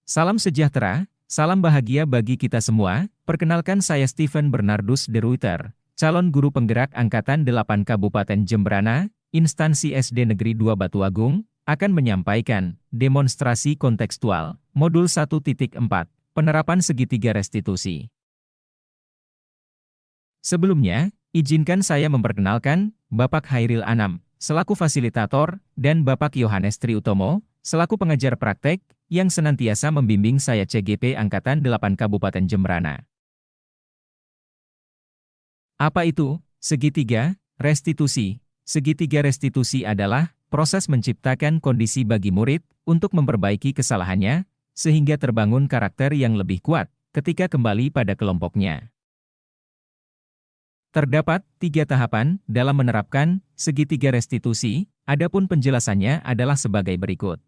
Salam sejahtera, salam bahagia bagi kita semua. Perkenalkan saya Steven Bernardus de Ruyter, calon guru penggerak Angkatan 8 Kabupaten Jemberana, instansi SD Negeri 2 Batuagung, akan menyampaikan demonstrasi kontekstual, modul 1.4, penerapan segitiga restitusi. Sebelumnya, izinkan saya memperkenalkan Bapak Hairil Anam, selaku fasilitator, dan Bapak Yohanes Triutomo, selaku pengajar praktek, yang senantiasa membimbing saya CGP Angkatan 8 Kabupaten Jemberana. Apa itu segitiga restitusi? Segitiga restitusi adalah proses menciptakan kondisi bagi murid untuk memperbaiki kesalahannya, sehingga terbangun karakter yang lebih kuat ketika kembali pada kelompoknya. Terdapat 3 tahapan dalam menerapkan segitiga restitusi, adapun penjelasannya adalah sebagai berikut.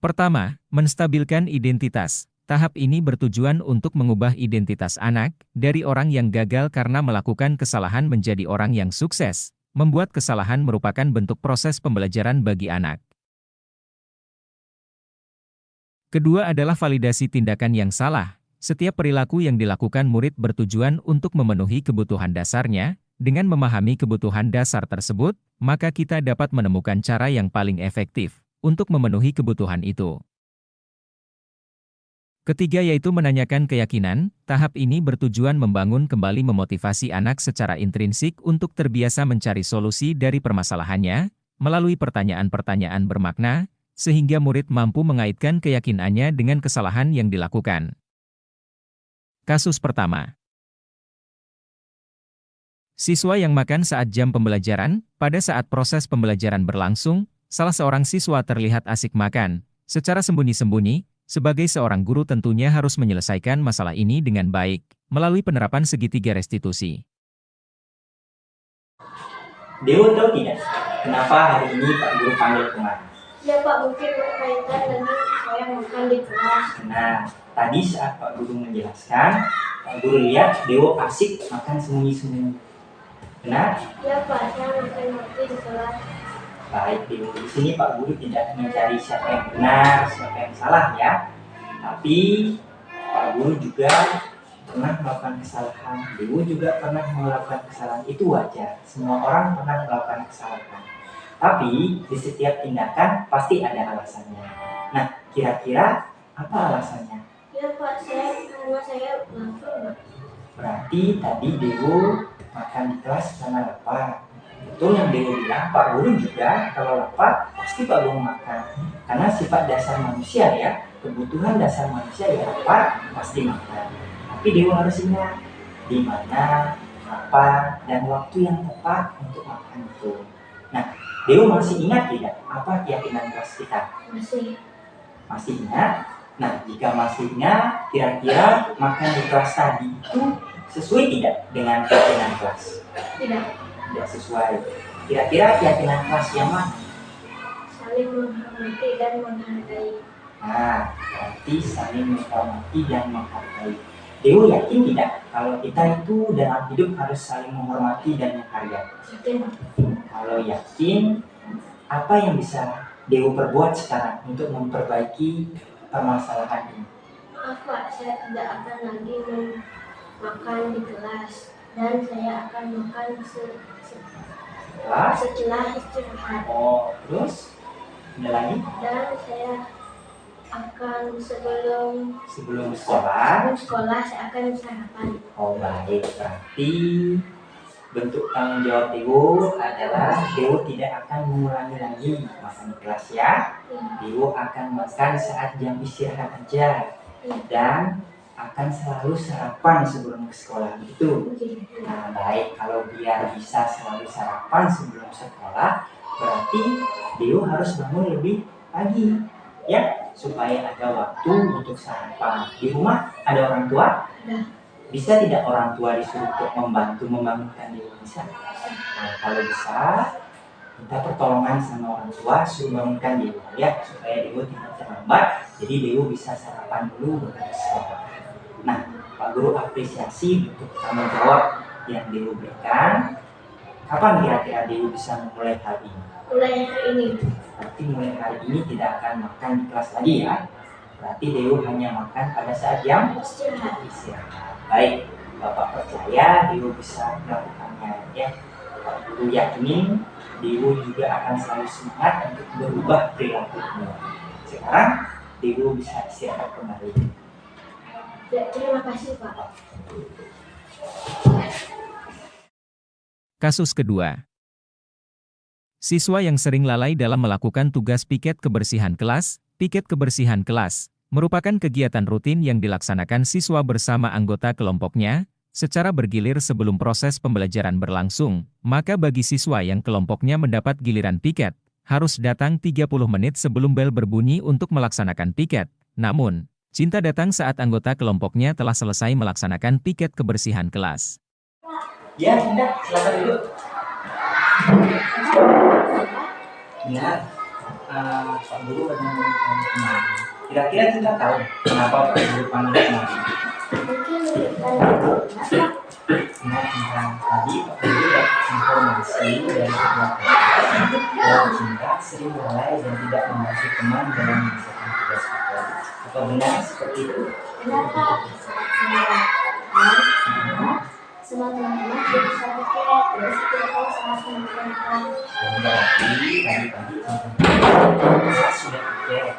Pertama, menstabilkan identitas. Tahap ini bertujuan untuk mengubah identitas anak dari orang yang gagal karena melakukan kesalahan menjadi orang yang sukses. Membuat kesalahan merupakan bentuk proses pembelajaran bagi anak. Kedua adalah validasi tindakan yang salah. Setiap perilaku yang dilakukan murid bertujuan untuk memenuhi kebutuhan dasarnya. Dengan memahami kebutuhan dasar tersebut, maka kita dapat menemukan cara yang paling efektif untuk memenuhi kebutuhan itu. Ketiga yaitu menanyakan keyakinan. Tahap ini bertujuan membangun kembali memotivasi anak secara intrinsik untuk terbiasa mencari solusi dari permasalahannya, melalui pertanyaan-pertanyaan bermakna, sehingga murid mampu mengaitkan keyakinannya dengan kesalahan yang dilakukan. Kasus pertama. Siswa yang makan saat jam pembelajaran. Pada saat proses pembelajaran berlangsung, salah seorang siswa terlihat asik makan. Secara sembunyi-sembunyi, sebagai seorang guru tentunya harus menyelesaikan masalah ini dengan baik, melalui penerapan segitiga restitusi. Dewo tahu tidak, kenapa hari ini Pak Guru panggil kemari? Ya Pak, mungkin berkaitan dengan saya makan di kelas. Nah, tadi saat Pak Guru menjelaskan, Pak Guru lihat Dewo asik makan sembunyi-sembunyi. Benar? Ya Pak, saya makan roti di kelas. Baik, Dewo. Di sini Pak Guru tidak mencari siapa yang benar, siapa yang salah ya. Tapi Pak Guru juga pernah melakukan kesalahan. Dewo juga pernah melakukan kesalahan. Itu wajar. Semua orang pernah melakukan kesalahan. Tapi di setiap tindakan pasti ada alasannya. Nah, kira-kira apa alasannya? Ya Pak, karena saya lapar. Berarti tadi Dewo makan di kelas karena lapar. Betul yang Dewo bilang, Pak Guru juga kalau lapar pasti Pak Guru makan. Karena sifat dasar manusia ya, kebutuhan dasar manusia ya lapar pasti makan. Tapi Dewo harus ingat di mana, apa, dan waktu yang tepat untuk makan itu. Nah, Dewo masih ingat tidak apa keyakinan kelas kita? Masih. Masih ingat? Nah, jika masih ingat, kira-kira makan di kelas tadi itu sesuai tidak dengan keyakinan kelas? Tidak. Tidak sesuai. Kira-kira keyakinan kelas yang mana? Saling menghormati dan menghargai. Nah, berarti saling menghormati dan menghargai. Dewo yakin tidak kalau kita itu dalam hidup harus saling menghormati dan menghargai? Yakin. Kalau yakin, apa yang bisa Dewo perbuat sekarang untuk memperbaiki permasalahan ini? Maaf Pak, saya tidak akan lagi makan di kelas. Dan saya akan makan setelah istirahat. Oh, terus? Ada lagi? Dan saya akan sebelum sekolah saya akan sarapan. Oh baik, berarti bentuk tanggung jawab Dewo adalah Dewo tidak akan mengulangi lagi makan di kelas ya. Dewo akan makan saat jam istirahat aja. Dan akan selalu sarapan sebelum ke sekolah itu. Nah baik, kalau biar bisa selalu sarapan sebelum sekolah, berarti Dewo harus bangun lebih pagi ya, supaya ada waktu untuk sarapan. Di rumah ada orang tua? Ada. Bisa tidak orang tua disuruh untuk membantu membangunkan Dewo? Bisa? Nah kalau bisa, minta pertolongan sama orang tua suruh bangunkan Dewo ya, supaya Dewo tidak terlambat. Jadi Dewo bisa sarapan dulu baru ke sekolah. Nah, Pak Guru apresiasi untuk tanggung jawab yang Dewo berikan. Kapan kira-kira Dewi bisa memulai hal ini? Mulai hari ini. Berarti mulai hari ini tidak akan makan di kelas lagi ya. Berarti Dewi hanya makan pada saat jam istirahat. Baik, Bapak percaya Dewi bisa melakukannya ya. Pak Guru yakinin Dewi juga akan selalu semangat untuk berubah perilakunya. Sekarang Dewi bisa istirahat kembali. Ya, terima kasih Pak. Kasus kedua. Siswa yang sering lalai dalam melakukan tugas piket kebersihan kelas. Piket kebersihan kelas merupakan kegiatan rutin yang dilaksanakan siswa bersama anggota kelompoknya secara bergilir sebelum proses pembelajaran berlangsung. Maka bagi siswa yang kelompoknya mendapat giliran piket, harus datang 30 menit sebelum bel berbunyi untuk melaksanakan piket. Namun, Cinta datang saat anggota kelompoknya telah selesai melaksanakan piket kebersihan kelas. Ya, Cinta, silakan duduk. Benar, Pak Guru ada yang kemarin. Kira-kira Cinta tahu kenapa Pak Guru panggil kemarin? Mungkin kenapa? Nah, tentang tadi Pak Guru dapat informasi dari ketua kelas bahwa Cinta sering lalai dan tidak membantu teman dalam menyelesaikan tugas sekolah. Apa benar seperti itu? Kenapa? Semua teman-teman sudah bisa piket, jadi kita tahu sangat menyenangkan. Berarti tadi-tadi Cinta sudah piket,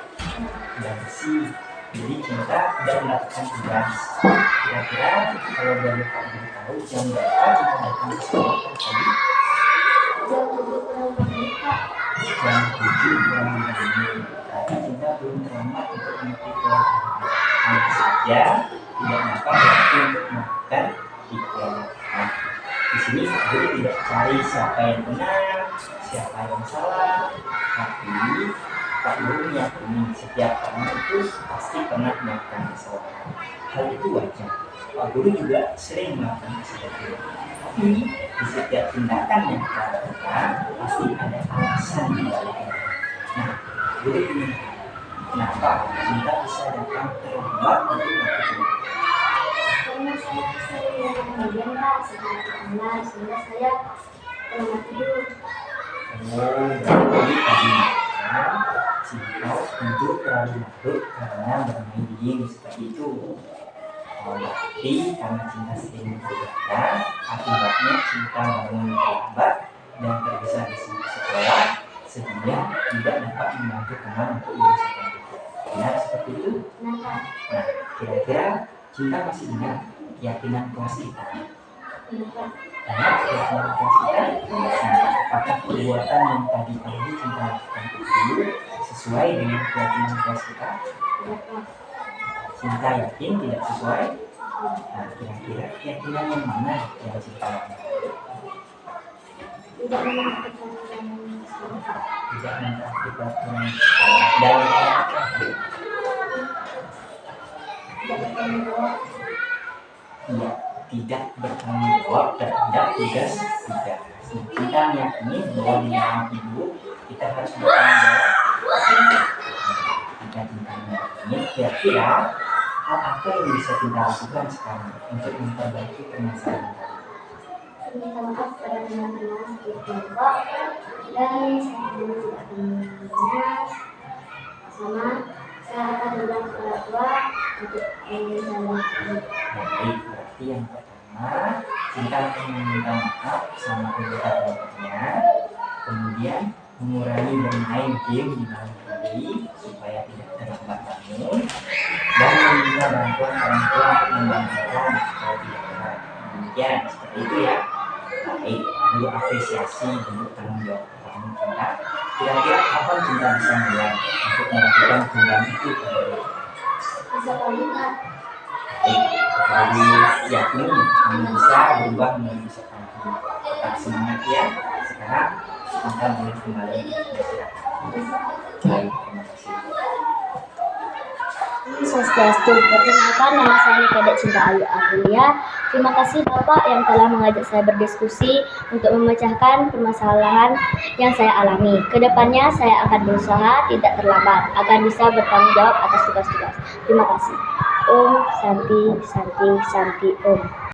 sudah bersih. Jadi Cinta tidak melakukan tugas. Kira-kira kalau dari Pak Guru tahu jam berapa Cinta datang ke sekolah tadi? Jam 7 kurang 5 menit, Pak. Jam 7 kurang 5 menit. Berarti Cinta belum terlambat untuk mengerti pelajaran. Hanya saja tidak dapat waktu untuk melakukan piket. Nah, di sini Pak Guru tidak cari siapa yang benar, siapa yang salah, tapi Pak Guru meyakini setiap orang itu pasti pernah melakukan kesalahan. Hal itu wajar. Pak Guru juga sering melakukan kesalahan. Tapi di setiap tindakan yang kita lakukan pasti ada alasan di baliknya. Nah, Guru ingin kenapa kita bisa datang terlambat untuk melakukan Karena saya sering datang kemudian, Pak, setelah kelas, sehingga saya terlambat tidur. Berarti tadi Cinta untuk terlalu larut karena bermain game seperti itu. Berarti karena Cinta sering bekerja, akibatnya Cinta bangun terlambat dan tergesa di sekolah sehingga tidak dapat membantu teman untuk menyelesaikan tugas. Benar seperti itu? Kenapa? Nah, kira-kira Cinta masih ingat keyakinan kelas kita? Kenapa? Karena keyakinan kelas kita, apakah perbuatan yang tadi pagi Cinta lakukan itu sesuai dengan keyakinan kelas kita? Kenapa? Cinta yakin tidak sesuai? Nah, kira-kira keyakinan yang mana yang Cinta lakukan? Tidak menakutkan yang salah. Tidak mentaati peraturan sekolah dan apa? Tidak bertanggung jawab. Ya, tidak bertanggung jawab terhadap tugas kita. Kita meyakini bahwa di dalam hidup kita harus bertanggung jawab. Kita meyakini kira-kira hal apa yang bisa kita lakukan sekarang untuk memperbaiki permasalahan tadi? Minta maaf pada teman-teman di kelompok dan saya tidak akan benar sama saya akan bilang ke orang tua untuk menjalani. Baik, berarti yang pertama Cinta akan meminta maaf sama anggota kelompoknya, kemudian mengurangi bermain game di malam hari supaya tidak terlambat bangun, dan meminta bantuan orang tua untuk membantukan supaya tidak telat. Demikian, seperti itu ya. Baik, Guru apresiasi bentuk tanggung jawab kamu Cinta. Kira-kira kapan Cinta bisa mulai untuk melakukan perubahan itu kembali? Bisa kali Pak. Baik, Guru yakin kamu bisa berubah menjadi seorang guru. Tetap semangat ya. Sekarang Cinta boleh kembali beristirahat. Baik, terima kasih. Swastiastu. Perkenalkan, nama saya Nikadet Cinta Ayu Aprilia. Terima kasih Bapak yang telah mengajak saya berdiskusi untuk memecahkan permasalahan yang saya alami. Kedepannya saya akan berusaha tidak terlambat agar bisa bertanggung jawab atas tugas-tugas. Terima kasih. Om Santi Santi Santi Om.